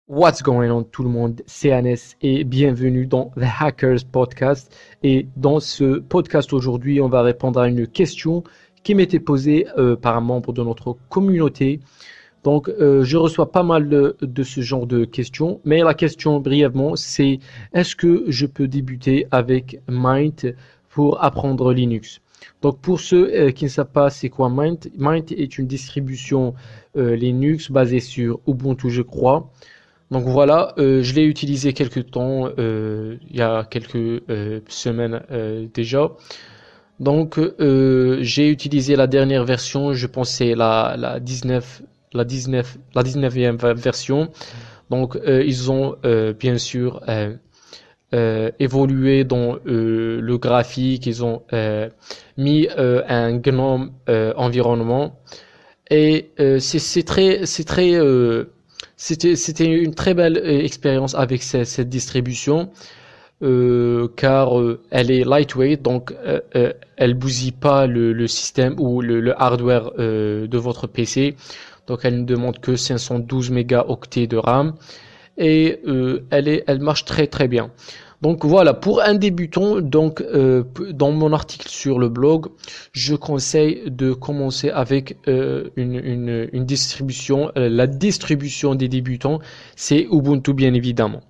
What's going on tout le monde, c'est Anes et bienvenue dans The Hackers Podcast. Et dans ce podcast aujourd'hui, on va répondre à une question qui m'était posée par un membre de notre communauté. Donc je reçois pas mal de ce genre de questions, mais la question brièvement c'est est-ce que je peux débuter avec Mint pour apprendre Linux? Donc pour ceux qui ne savent pas c'est quoi Mint, Mint est une distribution Linux basée sur Ubuntu je crois. Donc voilà, je l'ai utilisé quelques temps, il y a quelques semaines déjà. Donc j'ai utilisé la dernière version, je pensais la 19, la 19e version. Donc ils ont bien sûr évolué dans le graphique, ils ont mis un GNOME environnement et c'était une très belle expérience avec cette distribution car elle est lightweight, donc elle bousille pas le système ou le hardware de votre PC. Donc elle ne demande que 512 mégaoctets de RAM et elle marche très très bien. Donc voilà, pour un débutant, donc dans mon article sur le blog, je conseille de commencer avec une distribution. La distribution des débutants, c'est Ubuntu bien évidemment.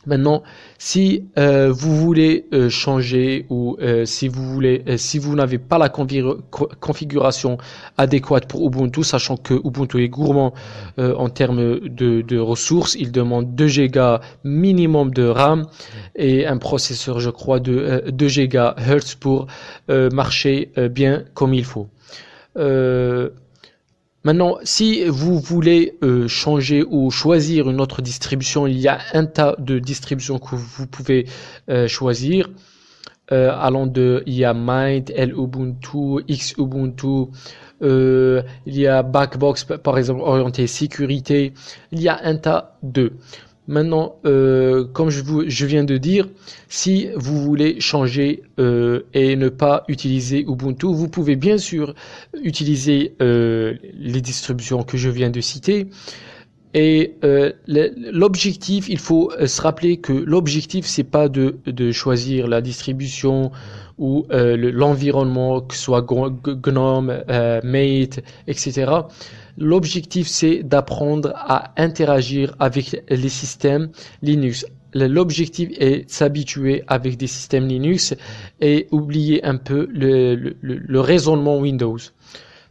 Maintenant, si vous voulez changer ou si vous n'avez pas la configuration adéquate pour Ubuntu, sachant que Ubuntu est gourmand en termes de ressources, il demande 2 Go minimum de RAM et un processeur, je crois, de 2 GHz pour marcher bien comme il faut. Maintenant, si vous voulez changer ou choisir une autre distribution, il y a un tas de distributions que vous pouvez choisir. Il y a Mint, Lubuntu, Xubuntu, il y a Backbox par exemple orienté sécurité. Il y a un tas de. Maintenant, comme je viens de dire, si vous voulez changer et ne pas utiliser Ubuntu, vous pouvez bien sûr utiliser les distributions que je viens de citer. Et l'objectif, il faut se rappeler que l'objectif, c'est pas de choisir la distribution ou l'environnement, que ce soit GNOME, Mate, etc. L'objectif, c'est d'apprendre à interagir avec les systèmes Linux. L'objectif est de s'habituer avec des systèmes Linux et oublier un peu le raisonnement Windows.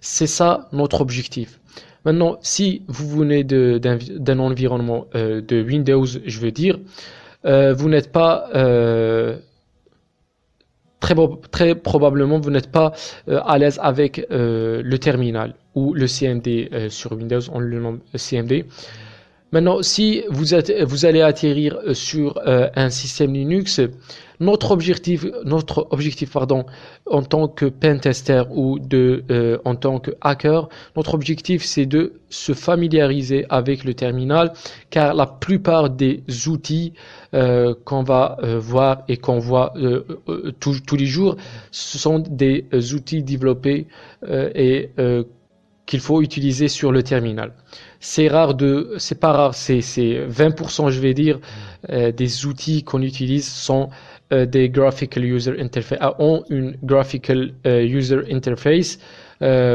C'est ça notre objectif. Maintenant, si vous venez d'un environnement de Windows, je veux dire, vous n'êtes pas très probablement vous n'êtes pas à l'aise avec le terminal ou le CMD sur Windows, on le nomme CMD. Maintenant, si vous allez atterrir sur un système Linux, notre objectif, en tant que pentester ou en tant que hacker, notre objectif, c'est de se familiariser avec le terminal, car la plupart des outils qu'on va voir et qu'on voit tous les jours, ce sont des outils développés et qu'il faut utiliser sur le terminal. C'est pas rare, c'est 20% je vais dire des outils qu'on utilise sont des graphical user interface, ont une graphical user interface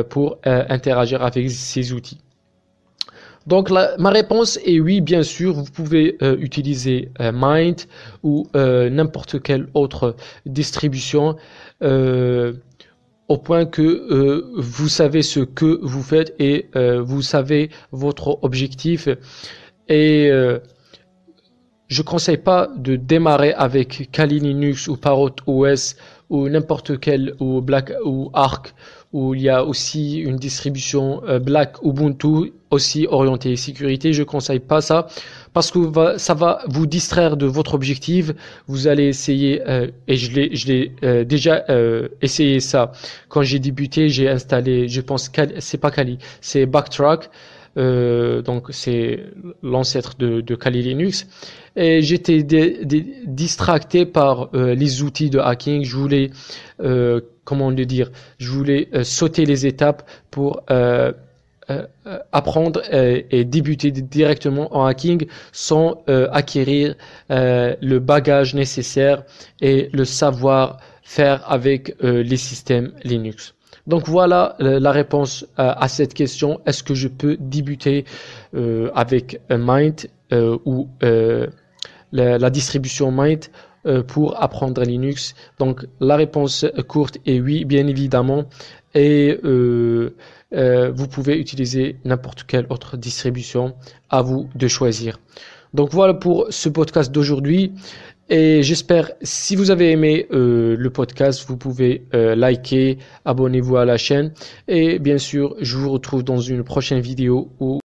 pour interagir avec ces outils. Donc ma réponse est oui, bien sûr, vous pouvez utiliser Mint ou n'importe quelle autre distribution au point que vous savez ce que vous faites et vous savez votre objectif. Et je conseille pas de démarrer avec Kali Linux ou Parrot OS ou n'importe quel ou Black ou Arc, où il y a aussi une distribution Black Ubuntu aussi orientée sécurité. Je conseille pas ça parce que ça va vous distraire de votre objectif. Vous allez essayer et je l'ai déjà essayé ça quand j'ai débuté. J'ai installé, je pense c'est pas Kali, c'est Backtrack. Donc c'est l'ancêtre de Kali Linux et j'étais distracté par les outils de hacking. Je voulais comment le dire, je voulais sauter les étapes pour apprendre et débuter directement en hacking sans acquérir le bagage nécessaire et le savoir-faire avec les systèmes Linux. Donc voilà la réponse à cette question. Est-ce que je peux débuter avec Mint ou la distribution Mint pour apprendre Linux? Donc la réponse courte est oui, bien évidemment. Et vous pouvez utiliser n'importe quelle autre distribution, à vous de choisir. Donc voilà pour ce podcast d'aujourd'hui. Et j'espère, si vous avez aimé le podcast, vous pouvez liker, abonnez-vous à la chaîne. Et bien sûr, je vous retrouve dans une prochaine vidéo où